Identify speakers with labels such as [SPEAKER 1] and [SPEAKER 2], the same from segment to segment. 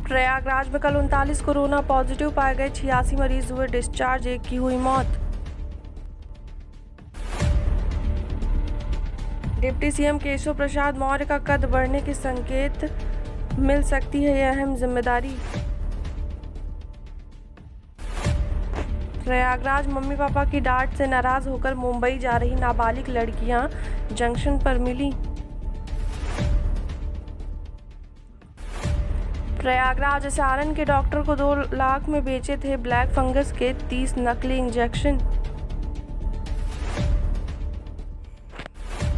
[SPEAKER 1] प्रयागराज में कल 39 corona positive पाए गए, 86 मरीज हुए डिस्चार्ज, एक की हुई मौत। डिप्टी सीएम केशव प्रसाद मौर्य का कद बढ़ने के संकेत, मिल सकती है यह अहम जिम्मेदारी। प्रयागराज मम्मी पापा की डांट से नाराज होकर मुंबई जा रही नाबालिग लड़कियां जंक्शन पर मिली। प्रयागराज एसआरएन के डॉक्टर को 2 लाख में बेचे थे ब्लैक फंगस के 30 नकली इंजेक्शन।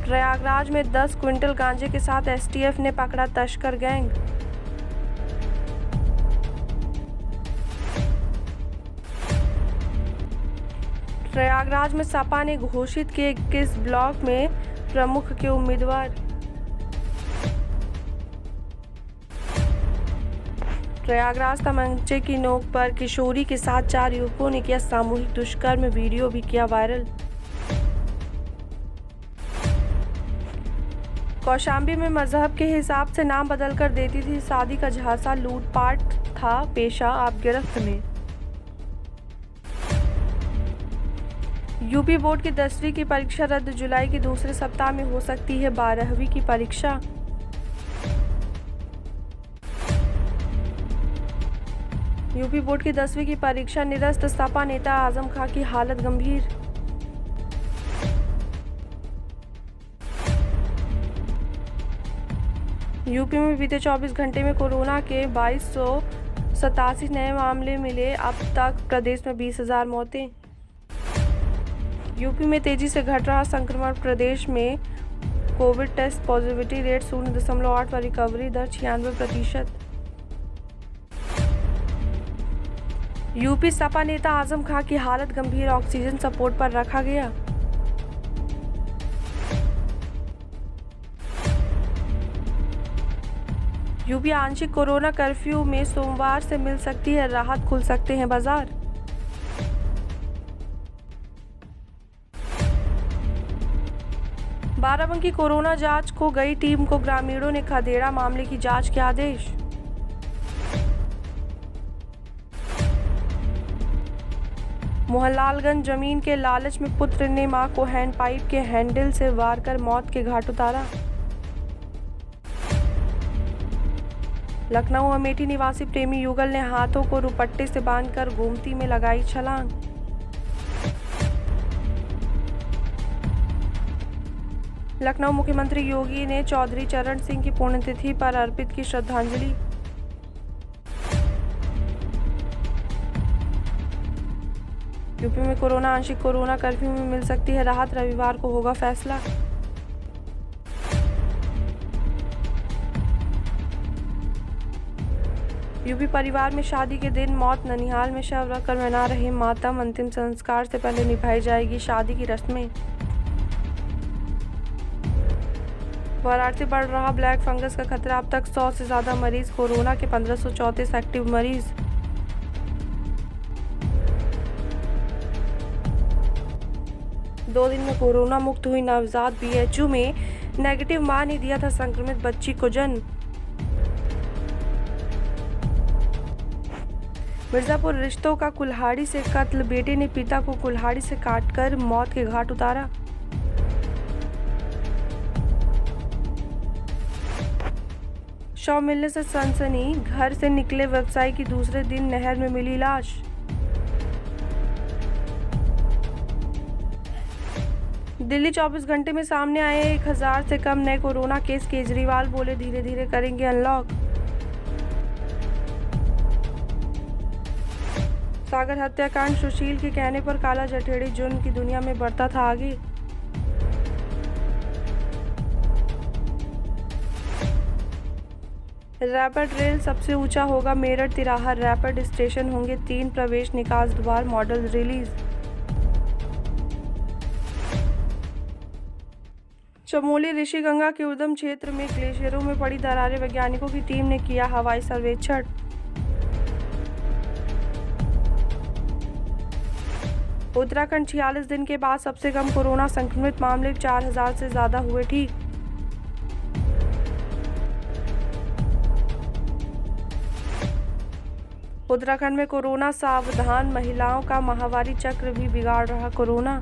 [SPEAKER 1] प्रयागराज में 10 क्विंटल गांजे के साथ एसटीएफ ने पकड़ा तस्कर गैंग। प्रयागराज में सपा ने घोषित किए 21 ब्लॉक में प्रमुख के उम्मीदवार। प्रयागराज तमंचे की नोक पर किशोरी के साथ 4 युवकों ने किया सामूहिक दुष्कर्म, वीडियो भी किया वायरल। कौशाम्बी में मजहब के हिसाब से नाम बदलकर देती थी शादी का झांसा, लूटपाट था पेशा, आप गिरफ्त में। यूपी बोर्ड की 10वीं की परीक्षा रद्द, जुलाई के दूसरे सप्ताह में हो सकती है 12वीं की परीक्षा। यूपी बोर्ड की 10वीं की परीक्षा निरस्त, सपा नेता आजम खां की हालत गंभीर। यूपी में बीते 24 घंटे में कोरोना के 2287 नए मामले मिले, अब तक प्रदेश में 20,000 मौतें। यूपी में तेजी से घट रहा संक्रमण, प्रदेश में कोविड टेस्ट पॉजिटिविटी रेट 0.8 व रिकवरी दर 96%। यूपी सपा नेता आजम खां की हालत गंभीर, ऑक्सीजन सपोर्ट पर रखा गया। यूपी आंशिक कोरोना कर्फ्यू में सोमवार से मिल सकती है राहत, खुल सकते हैं बाजार। बाराबंकी कोरोना जांच को गई टीम को ग्रामीणों ने खदेड़ा, मामले की जांच के आदेश। मोहनलालगंज जमीन के लालच में पुत्र ने मां को हैंडपाइप के हैंडल से वार कर मौत के घाट उतारा। लखनऊ अमेठी निवासी प्रेमी युगल ने हाथों को रुपट्टे से बांधकर गोमती में लगाई छलांग। लखनऊ मुख्यमंत्री योगी ने चौधरी चरण सिंह की पुण्यतिथि पर अर्पित की श्रद्धांजलि। यूपी में कोरोना आंशिक कोरोना कर्फ्यू में मिल सकती है राहत, रविवार को होगा फैसला। यूपी परिवार में शादी के दिन मौत, ननिहाल में शव रखकर मना रहे मातम, अंतिम संस्कार से पहले निभाई जाएगी शादी की रस्में। वाराणसी बढ़ रहा ब्लैक फंगस का खतरा, अब तक 100 से ज्यादा मरीज, कोरोना के 1534 एक्टिव मरीज। दो दिन में कोरोना मुक्त हुई नवजात, बीएचयू में नेगेटिव मां ने दिया था संक्रमित बच्ची को जन्म। मिर्जापुर रिश्तों का कुल्हाड़ी से कत्ल, बेटे ने पिता को कुल्हाड़ी से काटकर मौत के घाट उतारा। शव मिलने से सनसनी, घर से निकले व्यवसायी की दूसरे दिन नहर में मिली लाश। दिल्ली 24 घंटे में सामने आए 1000 से कम नए कोरोना केस, केजरीवाल बोले धीरे धीरे करेंगे अनलॉक। सागर हत्याकांड, सुशील के कहने पर काला जठेड़ी जुर्म की दुनिया में बढ़ता था आगे। रैपिड रेल सबसे ऊंचा होगा मेरठ तिराहा, रैपिड स्टेशन होंगे 3 प्रवेश निकास द्वार, मॉडल रिलीज। चमोली ऋषिगंगा के उद्गम क्षेत्र में ग्लेशियरों में पड़ी दरारें, वैज्ञानिकों की टीम ने किया हवाई सर्वेक्षण। उत्तराखंड 46 दिन के बाद सबसे कम कोरोना संक्रमित मामले, 4000 से ज्यादा हुए ठीक। उत्तराखंड में कोरोना सावधान, महिलाओं का माहवारी चक्र भी बिगाड़ रहा कोरोना।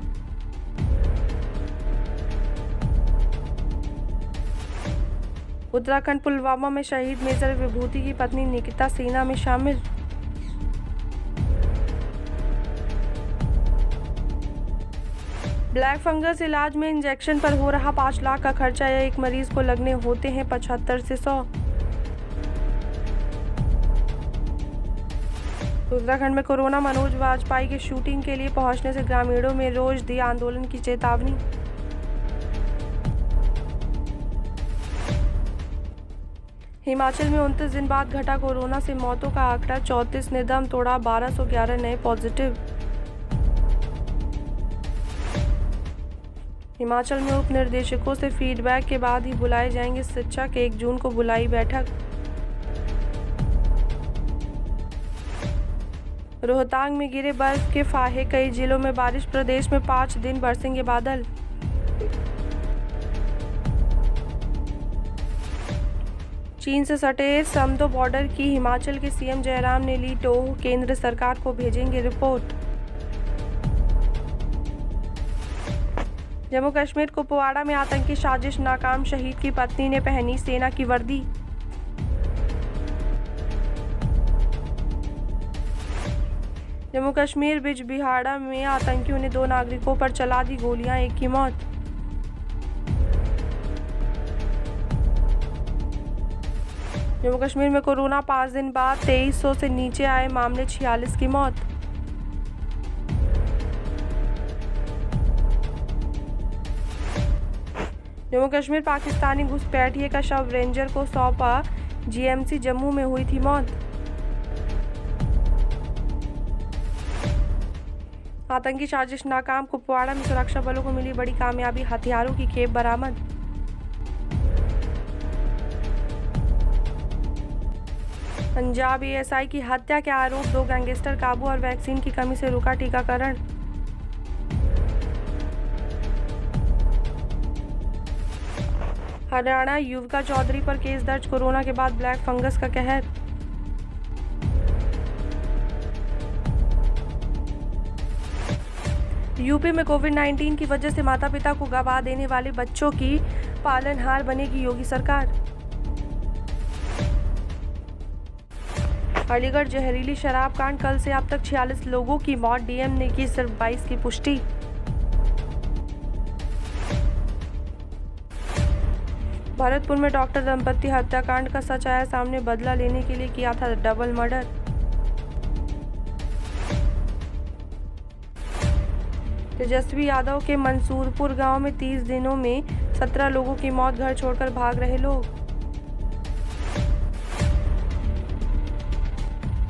[SPEAKER 1] उत्तराखंड पुलवामा में शहीद मेजर विभूति की पत्नी निकिता सेना में शामिल। ब्लैक फंगस इलाज में इंजेक्शन पर हो रहा 5 लाख का खर्चा या एक मरीज को लगने होते हैं 75 से 100। उत्तराखंड में कोरोना, मनोज वाजपेयी के शूटिंग के लिए पहुंचने से ग्रामीणों में रोष दी आंदोलन की चेतावनी। हिमाचल में 29 दिन बाद घटा कोरोना से मौतों का आंकड़ा, 34 ने दम तोड़ा, 1211 नए पॉजिटिव। हिमाचल में उप निर्देशकों से फीडबैक के बाद ही बुलाए जाएंगे शिक्षक, 1 जून को बुलाई बैठक। रोहतांग में गिरे बर्फ के फाहे, कई जिलों में बारिश, प्रदेश में 5 दिन बरसेंगे बादल। चीन से सटे समदो बॉर्डर की हिमाचल के सीएम जयराम ने ली टोह, केंद्र सरकार को भेजेंगे रिपोर्ट। जम्मू कश्मीर कुपवाड़ा में आतंकी साजिश नाकाम, शहीद की पत्नी ने पहनी सेना की वर्दी। जम्मू कश्मीर बिजबिहाड़ा में आतंकियों ने 2 नागरिकों पर चला दी गोलियां, 1 की मौत। जम्मू कश्मीर में कोरोना, 5 दिन बाद 2300 से नीचे आए मामले, 46 की मौत। जम्मू कश्मीर पाकिस्तानी घुसपैठिए का शव रेंजर को सौंपा, जीएमसी जम्मू में हुई थी मौत। आतंकी साजिश नाकाम, कुपवाड़ा में सुरक्षा बलों को मिली बड़ी कामयाबी, हथियारों की खेप बरामद। पंजाब एएसआई की हत्या के आरोप, 2 गैंगस्टर काबू और वैक्सीन की कमी से रुका टीकाकरण। हरियाणा, युविका चौधरी पर केस दर्ज, कोरोना के बाद ब्लैक फंगस का कहर। यूपी में कोविड-19 की वजह से माता पिता को गवा देने वाले बच्चों की पालनहार बनेगी योगी सरकार। अलीगढ़ जहरीली शराब कांड, कल से अब तक 46 लोगों की मौत, डीएम ने की सिर्फ 22 की पुष्टि। भरतपुर में डॉक्टर दंपति हत्याकांड का सच आया सामने, बदला लेने के लिए किया था डबल मर्डर। तेजस्वी यादव के मंसूरपुर गांव में 30 दिनों में 17 लोगों की मौत, घर छोड़कर भाग रहे लोग।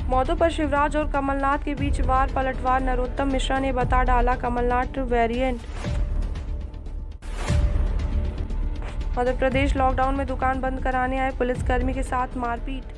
[SPEAKER 1] मौतों पर शिवराज और कमलनाथ के बीच वार पलटवार, नरोत्तम मिश्रा ने बता डाला कमलनाथ वेरिएंट। मध्य प्रदेश लॉकडाउन में दुकान बंद कराने आए पुलिसकर्मी के साथ मारपीट।